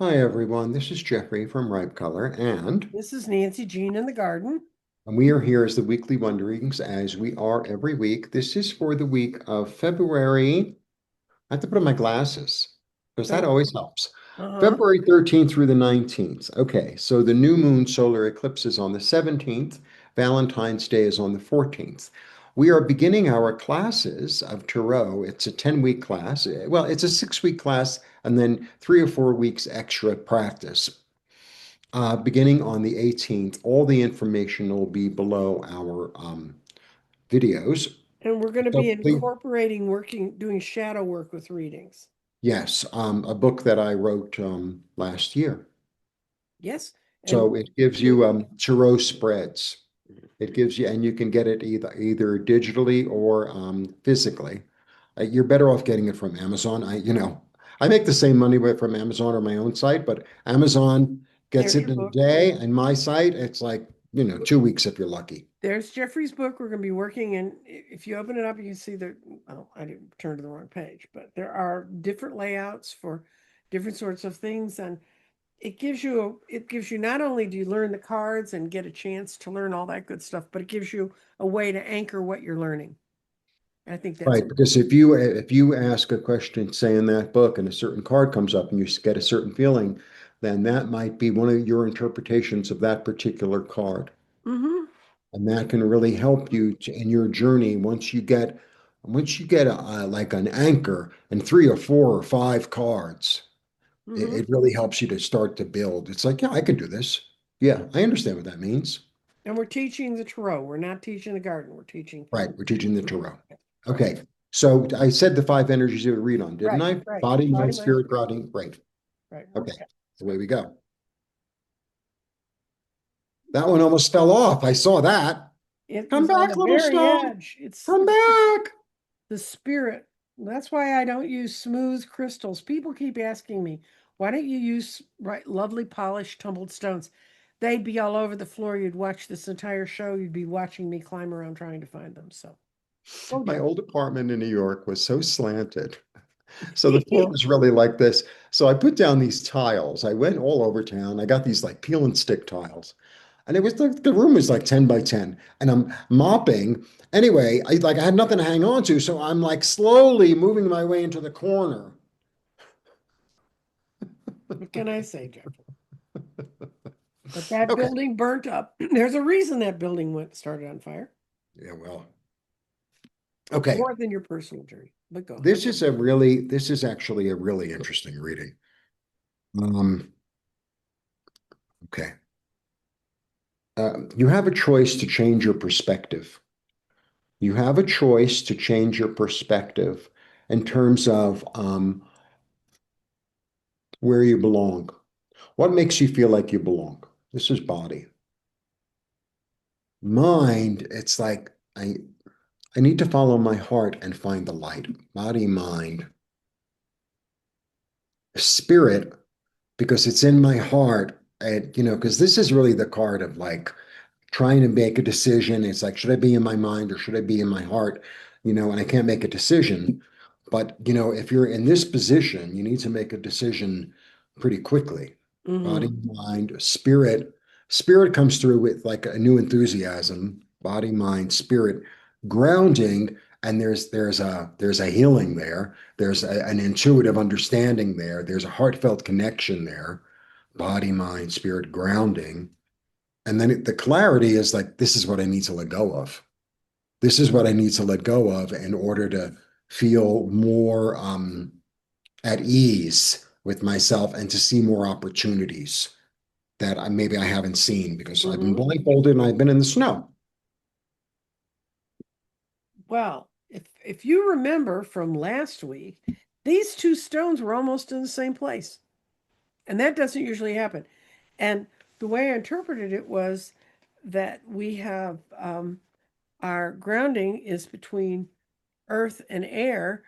Hi everyone, this is Jeffrey from Ripe Color, and This is Nancy Jean in the garden. we are here as the Weekly Wonderings, as we are every week. This is for the week of February. I have to put on my glasses because that Oh, always helps. uh-huh. February 13th through the 19th. Okay, so the new moon solar eclipse is on the 17th. Valentine's Day is on the 14th. We are beginning our classes of Tarot. It's a 10-week class. Well, it's a 6-week class and then 3 or 4 weeks extra practice. Beginning on the 18th, all the information will be below our videos. And we're going to So be please, incorporating doing shadow work with readings. yes, a book that I wrote last year. Yes. And So it gives you tarot spreads. It gives you, and you can get it either digitally or physically. You're better off getting it from Amazon. I make the same money from Amazon or my own site, but Amazon gets there's it your in a book. day, and my site, it's like, 2 weeks if you're lucky. There's Jeffrey's book. We're going to be working in. If you open it up, you can see there. Oh, I didn't turn to the wrong page, but there are different layouts for different sorts of things, and it gives you not only do you learn the cards and get a chance to learn all that good stuff, but it gives you a way to anchor what you're learning. I think that's Right, because if you ask a question, say in that book, and a certain card comes up, and you get a certain feeling, then that might be one of your interpretations of that particular card, mm-hmm, and that can really help you in your journey. Once you get like an anchor and 3 or 4 or 5 cards, it, mm-hmm. it really helps you to start to build. It's like, yeah, I can do this. Yeah, I understand what that means. And we're teaching the tarot. We're not teaching the garden. We're teaching. Right, we're teaching the tarot. Right. Okay, so I said the 5 energies you would read on, didn't Right. I? Right. Body, Body, mind, mind, spirit, spirit. grounding. Right. Right. Okay, Yeah. away we go. That one almost fell off. I saw that. It Come was on back, the little very stone. edge. It's Come back. the spirit. That's why I don't use smooth crystals. People keep asking me, why don't you use right lovely polished tumbled stones? They'd be all over the floor. You'd watch this entire show. You'd be watching me climb around trying to find them. So go, My Jeff. old apartment in New York was so slanted. So the floor was really like this. So I put down these tiles. I went all over town. I got these like peel and stick tiles. And it was like the room was like 10 by 10. And I'm mopping. Anyway, I had nothing to hang on to. So I'm like slowly moving my way into the corner. What can I say, Jeff? But that Okay. building burnt up. There's a reason that building went started on fire. Yeah, well. Okay. More than your personal journey. But go ahead. This is actually a really interesting reading. Um, okay. You have a choice to change your perspective. You have a choice to change your perspective in terms of where you belong. What makes you feel like you belong? This is body. Mind, it's like I need to follow my heart and find the light. Body, mind, spirit, because it's in my heart. And, because this is really the card of like trying to make a decision. It's like, should I be in my mind or should I be in my heart? And I can't make a decision. But, if you're in this position, you need to make a decision pretty quickly. Body, Mm-hmm. mind, spirit. Spirit comes through with like a new enthusiasm. Body, mind, spirit, grounding, and there's a healing there. There's an intuitive understanding there. There's a heartfelt connection there. Body, mind, spirit, grounding. And then the clarity is like, this is what I need to let go of. This is what I need to let go of in order to feel more at ease with myself and to see more opportunities that maybe I haven't seen because I've been Mm-hmm. blindfolded and I've been in the snow. Well, if you remember from last week, these two stones were almost in the same place. And that doesn't usually happen. And the way I interpreted it was that we have our grounding is between earth and air.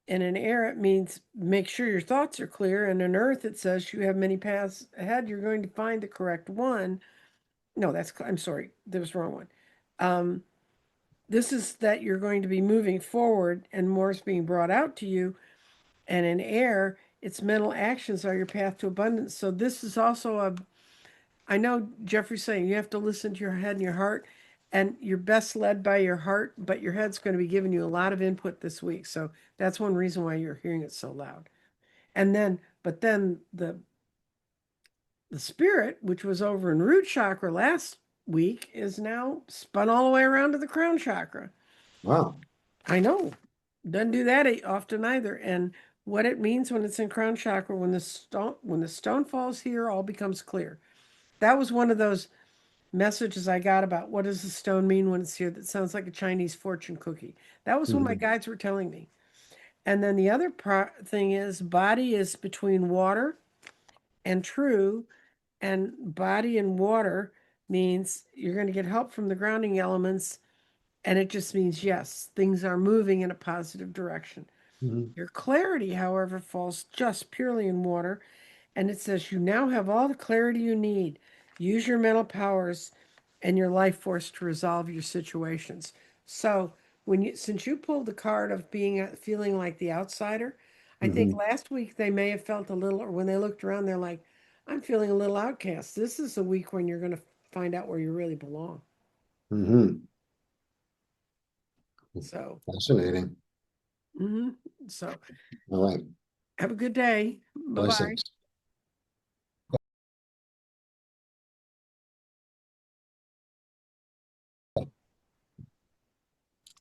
And in air, it means make sure your thoughts are clear. And in earth, it says you have many paths ahead. You're going to find the correct one. No, I'm sorry, there was the wrong one. Um, this is that you're going to be moving forward and more is being brought out to you. And in air, its mental actions are your path to abundance. So this is also a, I know Jeffrey's saying you have to listen to your head and your heart, and you're best led by your heart, but your head's going to be giving you a lot of input this week. So that's one reason why you're hearing it so loud. And then, but then the spirit, which was over in root chakra last week, is now spun all the way around to the crown chakra. Wow. I know. Doesn't do that often either. And what it means when it's in crown chakra, when the stone falls here, all becomes clear. That was one of those messages I got about what does the stone mean when it's here that sounds like a Chinese fortune cookie. That was what my Hmm. guides were telling me. And then the other thing is body is between water and true, and body and water means you're going to get help from the grounding elements, and it just means yes, things are moving in a positive direction. Hmm. Your clarity, however, falls just purely in water, and it says you now have all the clarity you need. Use your mental powers and your life force to resolve your situations. So, since you pulled the card of being feeling like the outsider, I think Hmm. last week they may have felt a little, or when they looked around, they're like, I'm feeling a little outcast. This is a week when you're going to find out where you really belong. Hmm. So, Fascinating. mhm. So All right. have a good day. Bye bye. Blessings.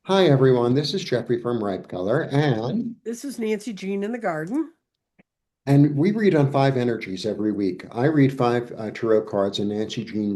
Hi, everyone. This is Jeffrey from Ripe Color, This is Nancy Jean in the garden. and we read on five energies every week. I read five tarot cards, and Nancy Jean